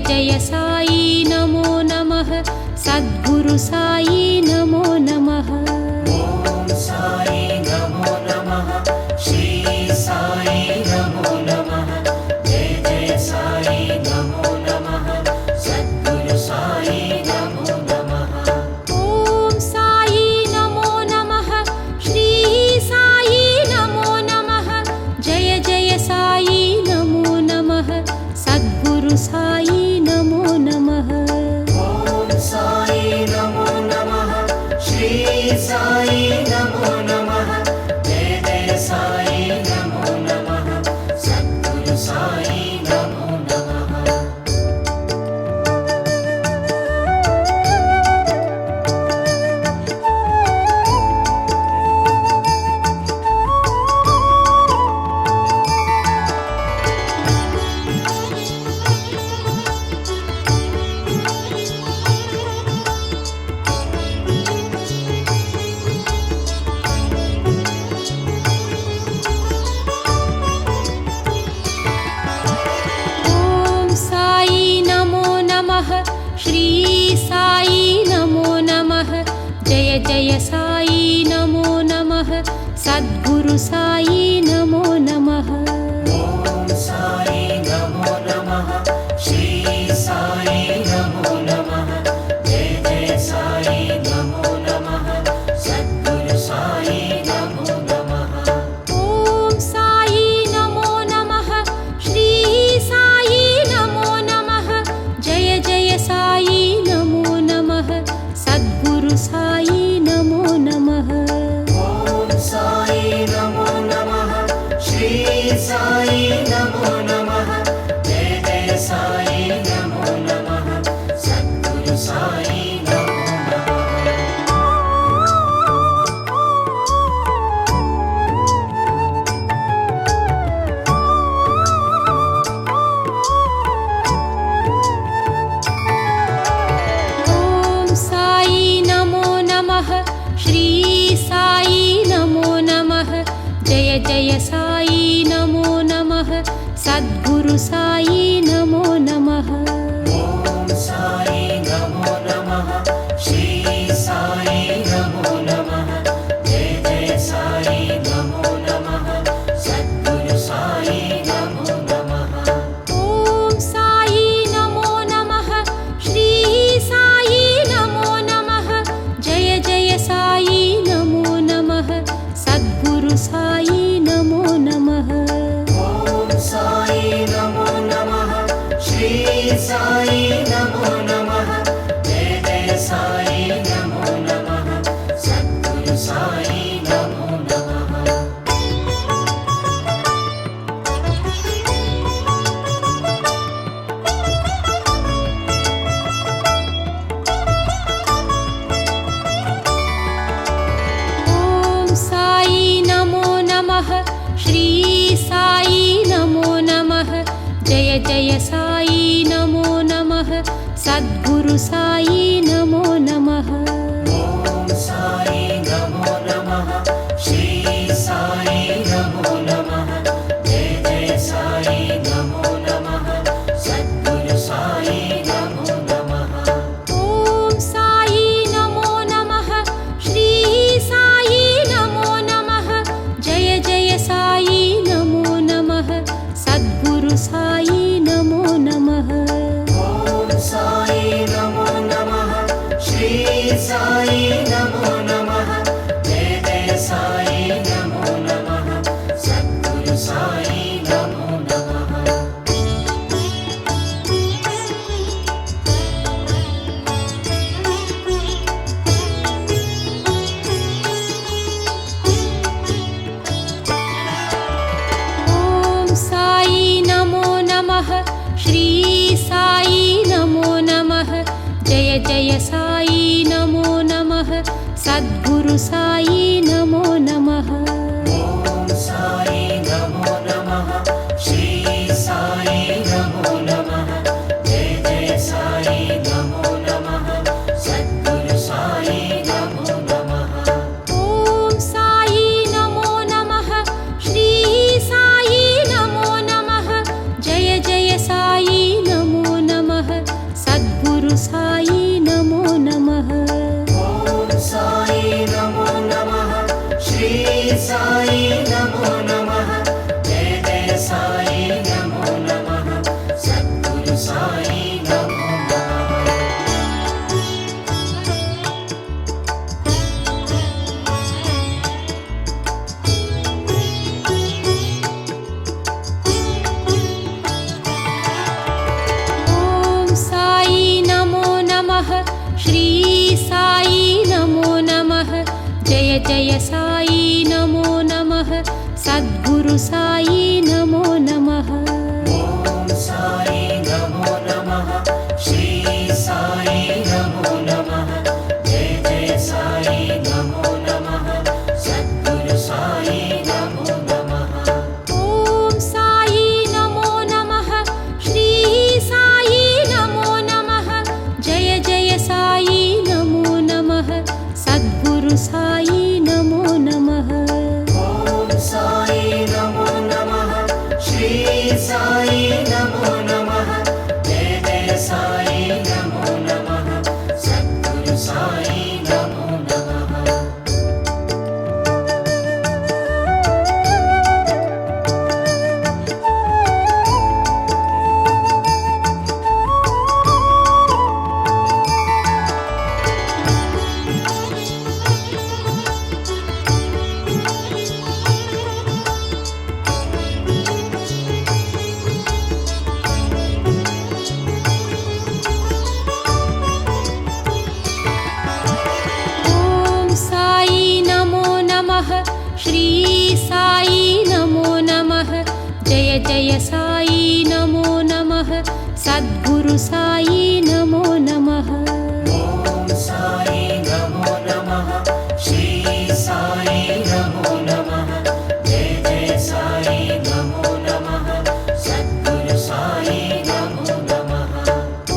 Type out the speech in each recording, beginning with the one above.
जय साई नमो नमः सद्गुरु साई नमो नमः। ओम साई नमो नमः श्री साई नमो नमः जय जय साई नमो नमः सद्गुरु साई नमो नमः। ओम साई नमो नमः श्री साई नमो नमः जय जय साई नमो नमः सद्गुरु साई नमो नमः। ओम साई नमो नमः श्री साई नमो नमः जय जय साई नमो नमः सद्गुरु साई नमो नमः। ओम साई नमो नमः श्री साई नमो नमः जय जय साई नमो नमः सद्गुरु साई नमो नमः। ओम साई नमो नमः श्री साई नमो नमः जय जय साई नमो नमः सद्गुरु साई नमो नमः। ओम साई नमो नमः श्री साई नमो नमः जय जय साई नमो नमः सद्गुरु साई नमो नमः। ओम साई नमो नमः श्री साई नमो नमः जय जय साई नमो नमः सद्गुरु साई नमो नमः। ओम साई नमो नमः श्री साई नमो नमः जय जय साई नमो नमः सद्गुरु साई नमो नमः। ओम साई नमो नमः श्री साई नमो नमः जय जय साई नमो नमः सद्गुरु साई नमो नमः। ओम साई नमो नमः श्री साई नमो नमः जय जय साई नमो नमः सद्गुरु साई नमो नमः। ओम साई नमो नमः श्री साई नमो नमः जय जय साई नमो नमः सद्गुरु साई नमो नमः। ओम साई नमो नमः श्री साई नमो नमः जय जय साई नमो नमः सद्गुरु साई नमो नमः। ओम साई नमो नमः श्री साई नमो नमः जय जय साई नमो नमः सद्गुरु साई नमो नमः। ओम साई नमो नमः श्री साई नमो नमः जय जय साई नमो नमः सद्गुरु साई नमो नमः। ओम साई नमो नमः श्री साई नमो नमः जय जय साई नमो नमः सद्गुरु साई नमो नमः। ओम साई नमो नमः श्री साई नमो नमः जय जय साई नमो नमः सद्गुरु साई नमो नमः। ओम साई नमो नमः श्री साई नमो नमः जय जय साई नमो नमः सद्गुरु साई नमो नमः। ओम साई नमो नमः श्री साई नमो नमः जय जय साई नमो नमः साई नमो नमः जय जय साई नमो नमः सद्गुरु साई नमो नमः ॐ साई नमो नमः श्री साई नमो नमः जय जय साई नमो नमः सद्गुरु साई नमो नमः ॐ साई नमो नमः श्री साई नमो नमः जय जय साई नमो नमः सद्गुरु साई नमो नमः ॐ साई नमो नमः श्री साई नमो नमः जय जय साई नमो नमः सद्गुरु साई नमो नमः ॐ साई नमो नमः श्री साई नमो नमः जय जय साई नमो नमः सद्गुरु साई नमो नमः ॐ साई नमो नमः श्री साई नमो नमः जय जय साई नमो नमः सद्गुरु साई नमो नमः ॐ साई नमो नमः श्री साई नमो नमः जय जय साई नमो नमः सद्गुरु साई नमो नमः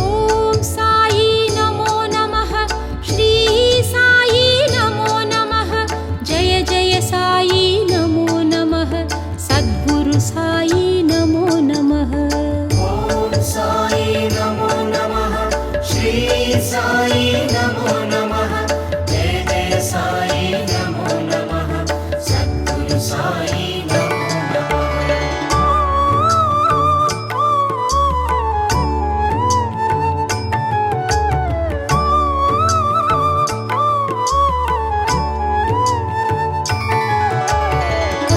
ॐ साई नमो नमः श्री साई नमो नमः जय जय साई नमो नमः सद्गुरु साई नमो नमः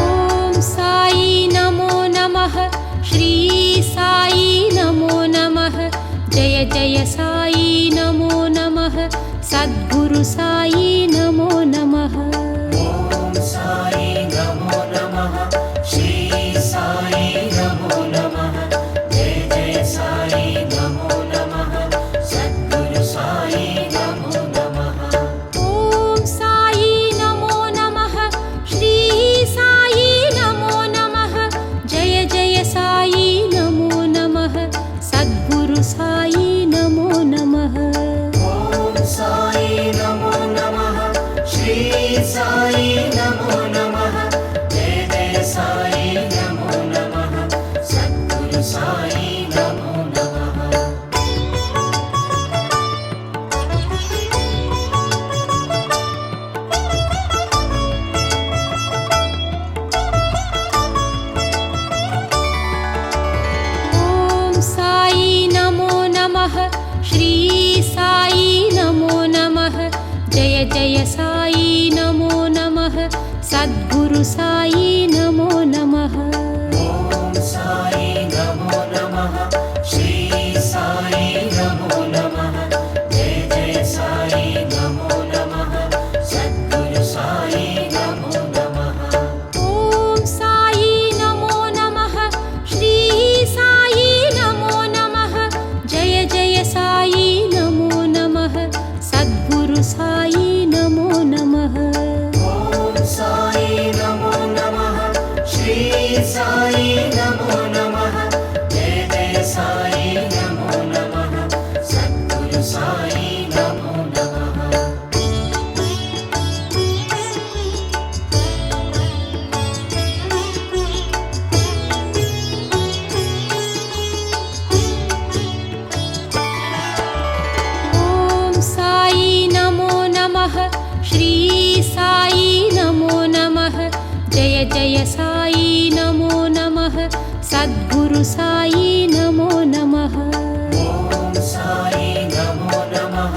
ॐ साई नमो नमः श्री साई नमो नमः जय जय साई नमो नमः सद्गुरु साई नमो नमः ॐ साई नमो नमः श्री साई नमो नमः जय जय साई नमो नमः सद्गुरु साई नमो नमः ॐ साई नमो नमः श्री साई नमो नमः जय जय साई नमो नमः सद्गुरु साई नमो नमः ॐ साई नमो नमः श्री साई नमो नमः जय जय साई नमो नमः सद्गुरु साई नमो नमः ॐ साई नमो नमः श्री साई नमो नमः जय जय साई नमो नमः सद्गुरु साई नमो नमः ॐ साई नमो नमः श्री साई नमो नमः जय जय साई नमो नमः सद्गुरु साई नमो नमः ॐ साई नमो नमः श्री साई नमो नमः जय जय साई नमो नमः सद्गुरु साई नमो नमः ॐ साई नमो नमः श्री साई नमो नमः जय जय साई नमो नमः सद्गुरु साई नमो नमः ॐ साई नमो नमः श्री साई नमो नमः जय जय साई नमो नमः सद्गुरु साई नमो नमः ॐ साई नमो नमः श्री साई नमो नमः जय जय साई नमो नमः सद्गुरु साई नमो नमः ॐ साई नमो नमः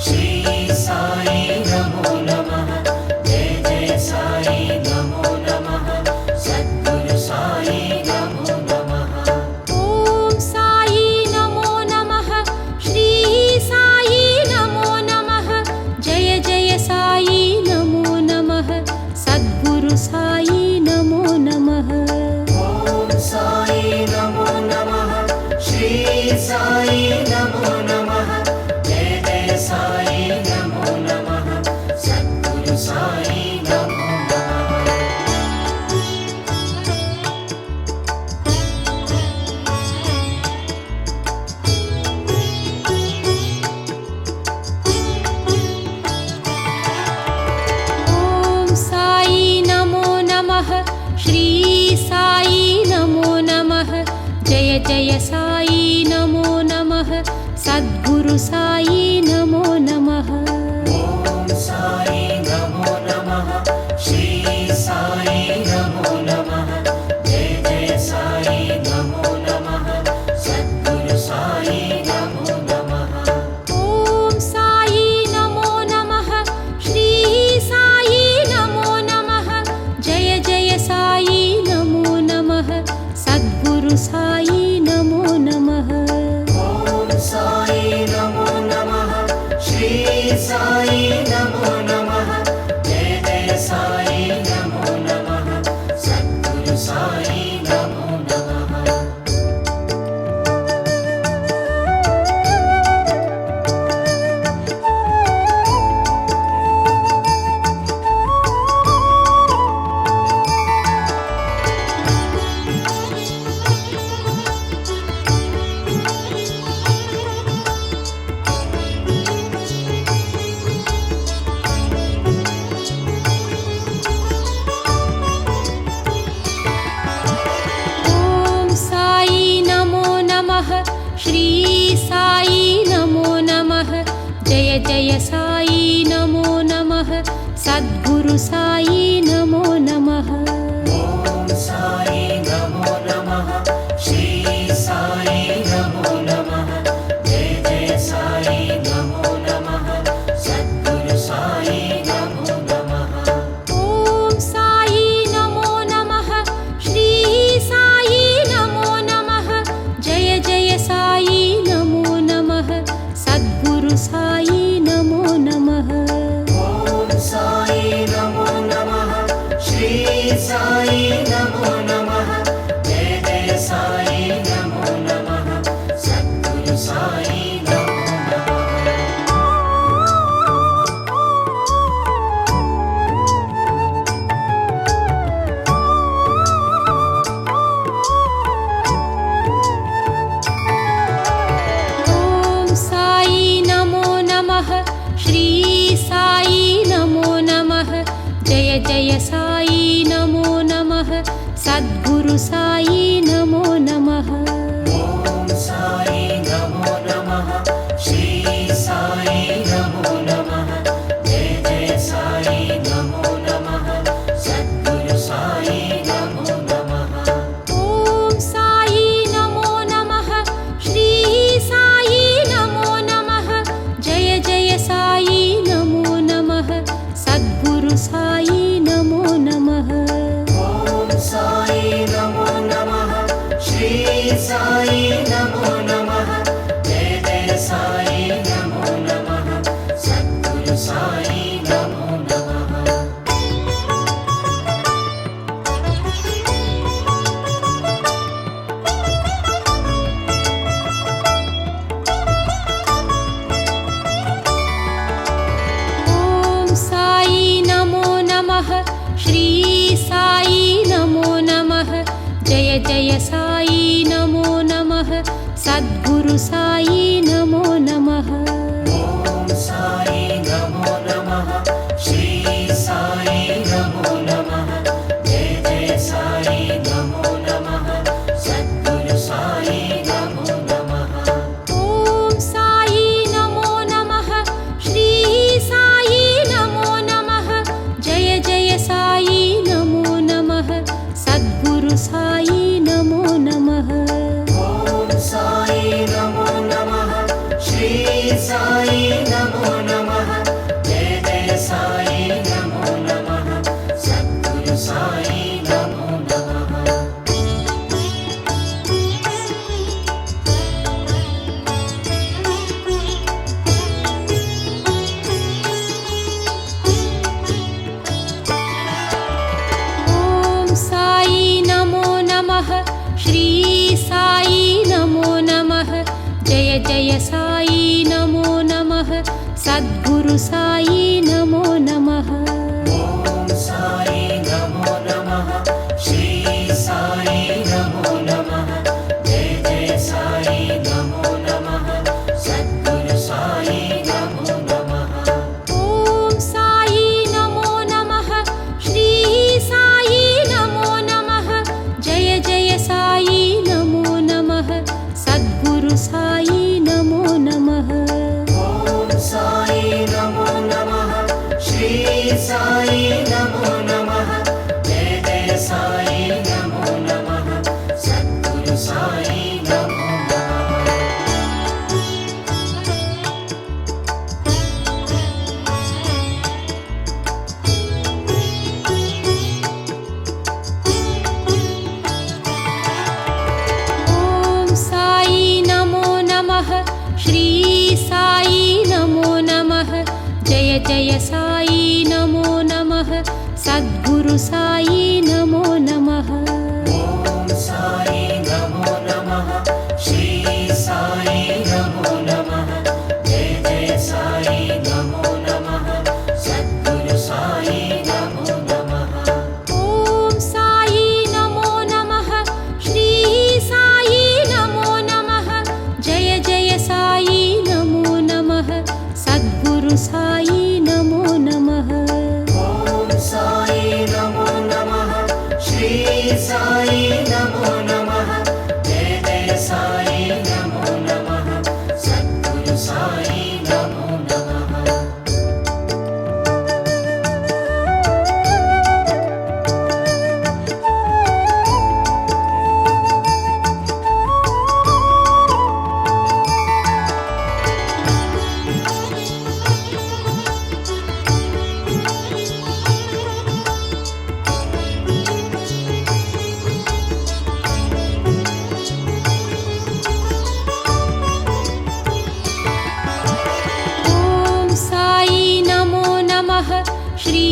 श्री साई नमो नमः जय जय साई नमो नमः सद्गुरु साई नमो नमः ॐ साई नमो नमः श्री साई नमो नमः जय जय साई नमो नमः सद्गुरु साई नमो नमः ॐ साई नमो नमः श्री साई नमो नमः जय जय साई नमो नमः सद्गुरु साई नमो नमः ॐ साई नमो नमः श्री साई नमो नमः जय जय साई नमो नमः सद्गुरु साई नमो नमः ॐ साई नमो नमः श्री साई नमो नमः जय जय साई नमो नमः सद्गुरु साई नमो नमः ॐ साई नमो नमः श्री साई नमो नमः जय जय साई नमो नमः सद्गुरु साई नमो नमः ॐ साई नमो नमः श्री साई नमो नमः जय जय साई नमो नमः सद्गुरु साई नमो नमः ॐ साई नमो नमः श्री साई नमो नमः जय जय साई नमो नमः सद्गुरु साई नमो नमः ॐ साई नमो नमः श्री साई नमो नमः जय जय साई नमो नमः सद्गुरु साई नमो नमः ॐ साई नमो नमः श्री साई नमो नमः जय जय साई नमो नमः सद्गुरु साई नमो नमः ॐ साई नमो नमः श्री साई नमो नमः जय जय साई नमो नमः सद्गुरु साई नमो नमः ॐ साई नमो नमः श्री साई नमो नमः जय जय साई नमो नमः सद्गुरु साई नमो नमः ॐ साई नमो नमः श्री साई नमो नमः जय जय साई नमो नमः सद्गुरु साई नमो नमः ॐ साई नमो नमः श्री साई नमो नमः जय जय साई नमो नमः सद्गुरु साई नमो नमः ॐ साई नमो नमः श्री साई नमो नमः जय जय साई नमो नमः सद्गुरु साई नमो नमः ॐ साई नमो नमः श्री साई नमो नमः जय जय साई नमो नमः सद्गुरु साई नमो नमः ॐ साई नमो नमः श्री साई नमो नमः जय जय साई नमो नमः सद्गुरु साई नमो नमः ॐ साई नमो नमः श्री साई नमो नमः जय जय साई नमो नमः जय साई नमो नमः सद्गुरु साई नमो नमः ॐ साई नमो नमः श्री साई नमो नमः जय जय साई नमो नमः सद्गुरु साई नमो नमः ॐ साई नमो नमः श्री साई नमो नमः जय जय साई नमो नमः सद्गुरु साई नमो नमः ॐ साई नमो नमः श्री साई नमो नमः जय जय साई नमो नमः सद्गुरु साई नमो नमः ॐ साई नमो नमः श्री साई नमो नमः जय जय साई नमो नमः सद्गुरु साई नमो नमः ॐ साई नमो नमः श्री साई नमो नमः जय जय साई नमो नमः सद्गुरु साई नमो नमः ॐ साई नमो नमः श्री साई नमो नमः जय जय साई नमो नमः सद्गुरु साई नमो नमः ॐ साई नमो नमः श्री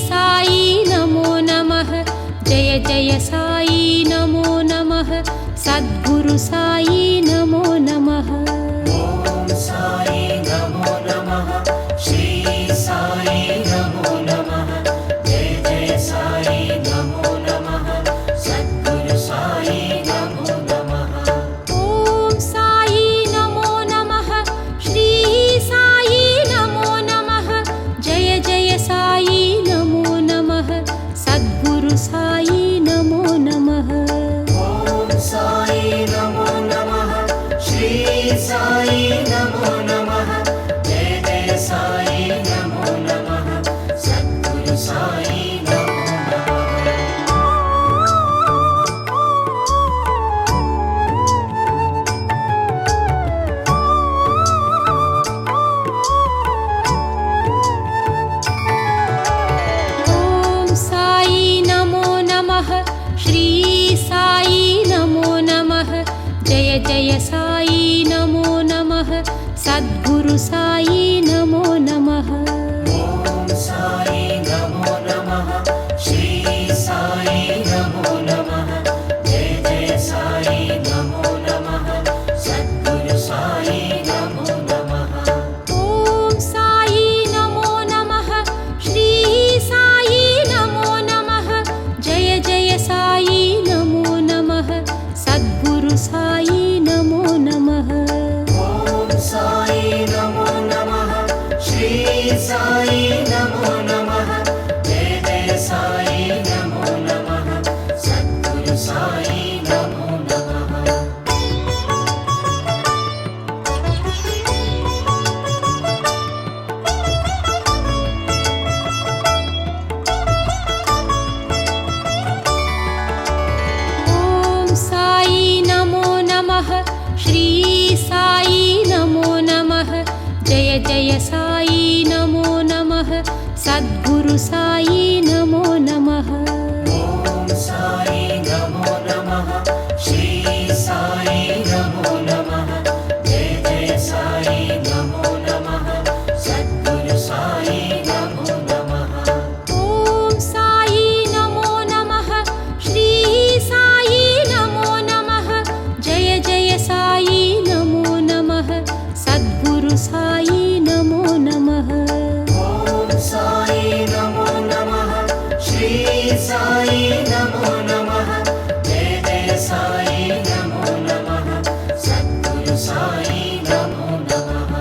साई नमो नमः जय जय साई नमो नमः सद्गुरु साई नमो नमः ॐ साई नमो नमः श्री साई नमो नमः जय जय साई नमो नमः सद्गुरु साई नमो नमः ॐ साई नमो नमः श्री साई नमो नमः जय जय साई नमो नमः सद्गुरु साई नमो नमः ॐ साई नमो नमः श्री साई नमो नमः जय जय साई नमो नमः सद्गुरु साई नमो नमः ॐ साई नमो नमः श्री साई नमो नमः जय जय साई नमो नमः सद्गुरु साई नमो नमः ॐ साई नमो नमः श्री साई नमो नमः जय जय साई नमो नमः सद्गुरु साई नमो नमः ॐ साई नमो नमः श्री साई नमो नमः जय जय साई नमो नमः सद्गुरु साई नमो नमः ॐ साई नमो नमः श्री साई नमो नमः जय जय साई नमो नमः सद्गुरु साई नमो नमः ॐ साई नमो नमः श्री साई नमो नमः जय जय साई नमो नमः सद्गुरु साई नमो नमः ॐ साई नमो नमः श्री साई नमो नमः जय जय साई नमो नमः सद्गुरु साई नमो नमः ॐ साई नमो नमः श्री साई नमो नमः जय जय साई नमो नमः सद्गुरु साई नमो नमः ॐ साई नमो नमः श्री साई नमो नमः जय जय साई नमो नमः नमो नमः जय जय साई नमो नमः सद्गुरु साई नमो नमः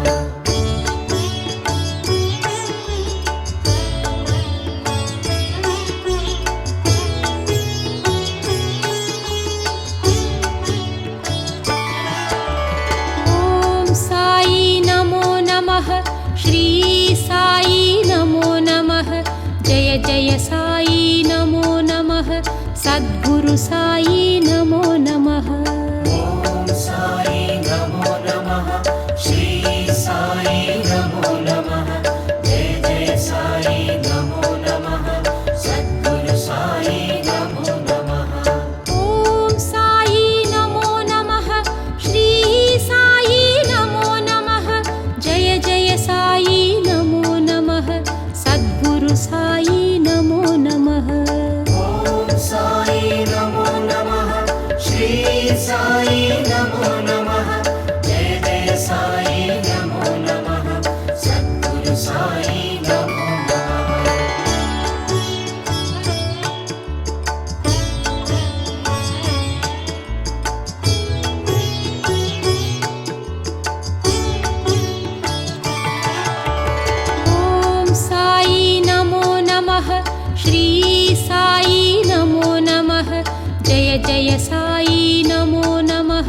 ॐ साई नमो नमः श्री साई नमो नमः जय जय साई नमो नमः सद्गुरु साई नमो नमः ॐ साई नमो नमः श्री साई नमो नमः जय जय साई नमो नमः सद्गुरु साई नमो नमः ॐ साई नमो नमः श्री साई नमो नमः जय जय साई नमो नमः सद्गुरु साई नमो नमः ॐ साई नमो नमः श्री साई नमो नमः जय जय साई नमो नमः सद्गुरु साई नमो नमः ॐ साई नमो नमः श्री साई नमो नमः जय जय साई नमो नमः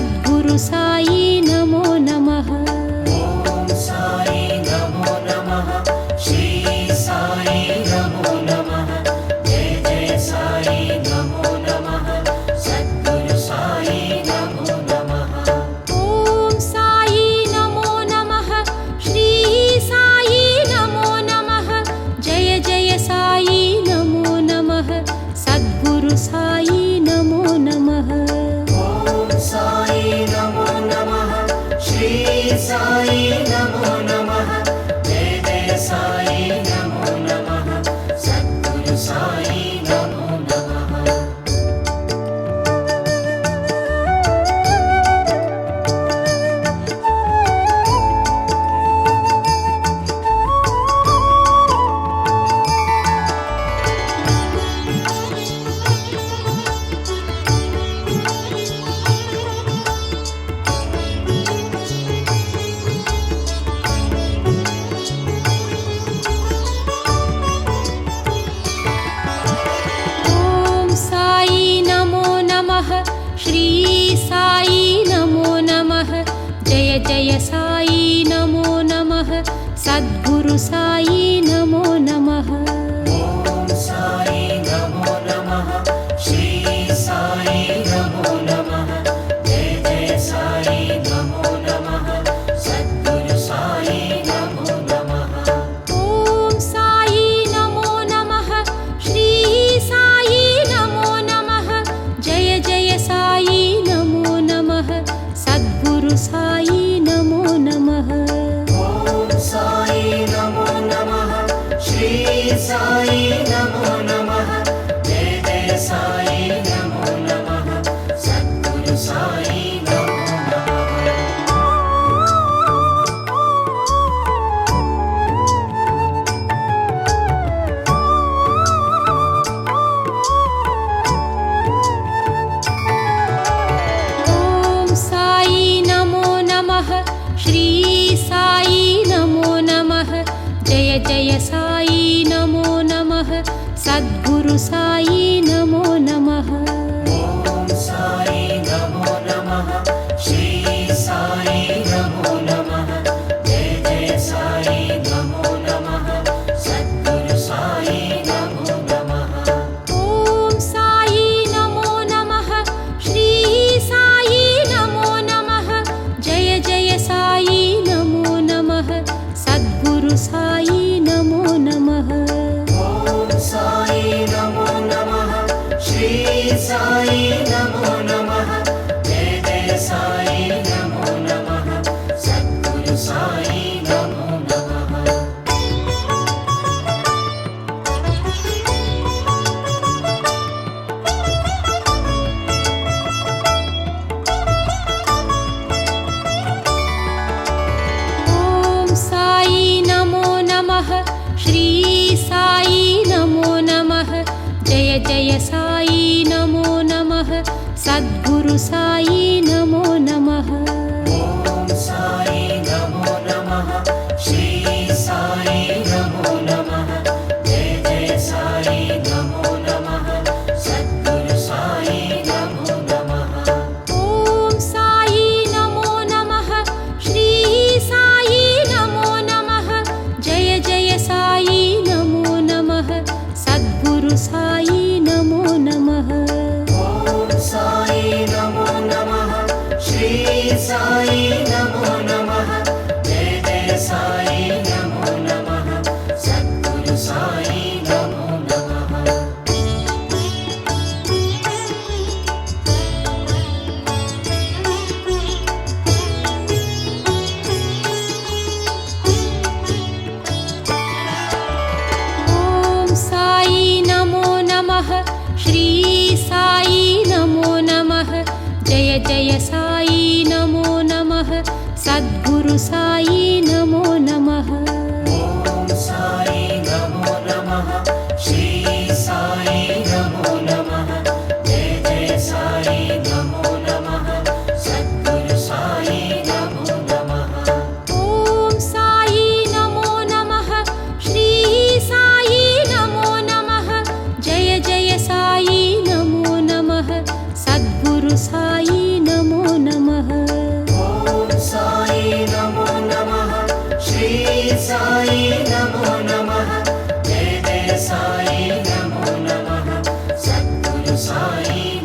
सद्गुरु साई नमो नमः ॐ साई नमो नमः श्री साई नमो नमः जय जय साई नमो नमः सद्गुरु साई नमो नमः ॐ साई नमो नमः श्री साई नमो नमः जय जय साई नमो नमः सद्गुरु साई नमो नमः ॐ साई नमो नमः श्री साई नमो नमः जय जय साई नमो नमः सद्गुरु साई नमो नमः ॐ साई नमो नमः श्री साई नमो नमः जय जय साई नमो नमः सद्गुरु साई नमो नमः ॐ साई नमो नमः श्री साई नमो नमः जय जय साई नमो नमः सद्गुरु साई नमो नमः ॐ साई नमो नमः श्री साई नमो नमः जय जय साई नमो नमः सद्गुरु साई नमो नमः ॐ साई नमो नमः श्री साई नमो नमः जय जय साई नमो नमः सद्गुरु साई नमो नमः ॐ साई नमो नमः श्री साई नमो नमः जय जय साई नमो नमः सद्गुरु साई नमो नमः ॐ साई नमो नमः श्री साई नमो नमः जय जय साई नमो नमः सद्गुरु साई नमो नमः ॐ साई नमो नमः श्री साई नमो नमः जय जय साई नमो नमः सद्गुरु साई नमो नमः ॐ साई नमो नमः श्री साई नमो नमः जय जय साई नमो नमः सद्गुरु साई नमो नमः ॐ साई नमो नमः श्री साई नमो नमः जय जय साई नमो नमः सद्गुरु साई नमो नमः ॐ साई नमो नमः श्री साई नमो नमः जय जय साई नमो नमः सद्गुरु साई नमो नमः ॐ साई नमो नमः श्री साई नमो नमः जय जय साई नमो नमः सद्गुरु साई नमो नमः ॐ साई नमो नमः श्री साई नमो नमः जय जय साई नमो नमः सद्गुरु साई नमो नमः ॐ साई नमो नमः श्री साई नमो नमः जय जय साई नमो नमः सद्गुरु साई नमो नमः ॐ साई नमो नमः श्री साई नमो नमः जय जय साई नमो नमः सद्गुरु साई नमो नमः ॐ साई नमो नमः श्री साई नमो नमः जय जय साई नमो नमः सद्गुरु साई नमो नमः ॐ साई नमो नमः श्री साई नमो नमः जय जय साई नमो नमः सद्गुरु साई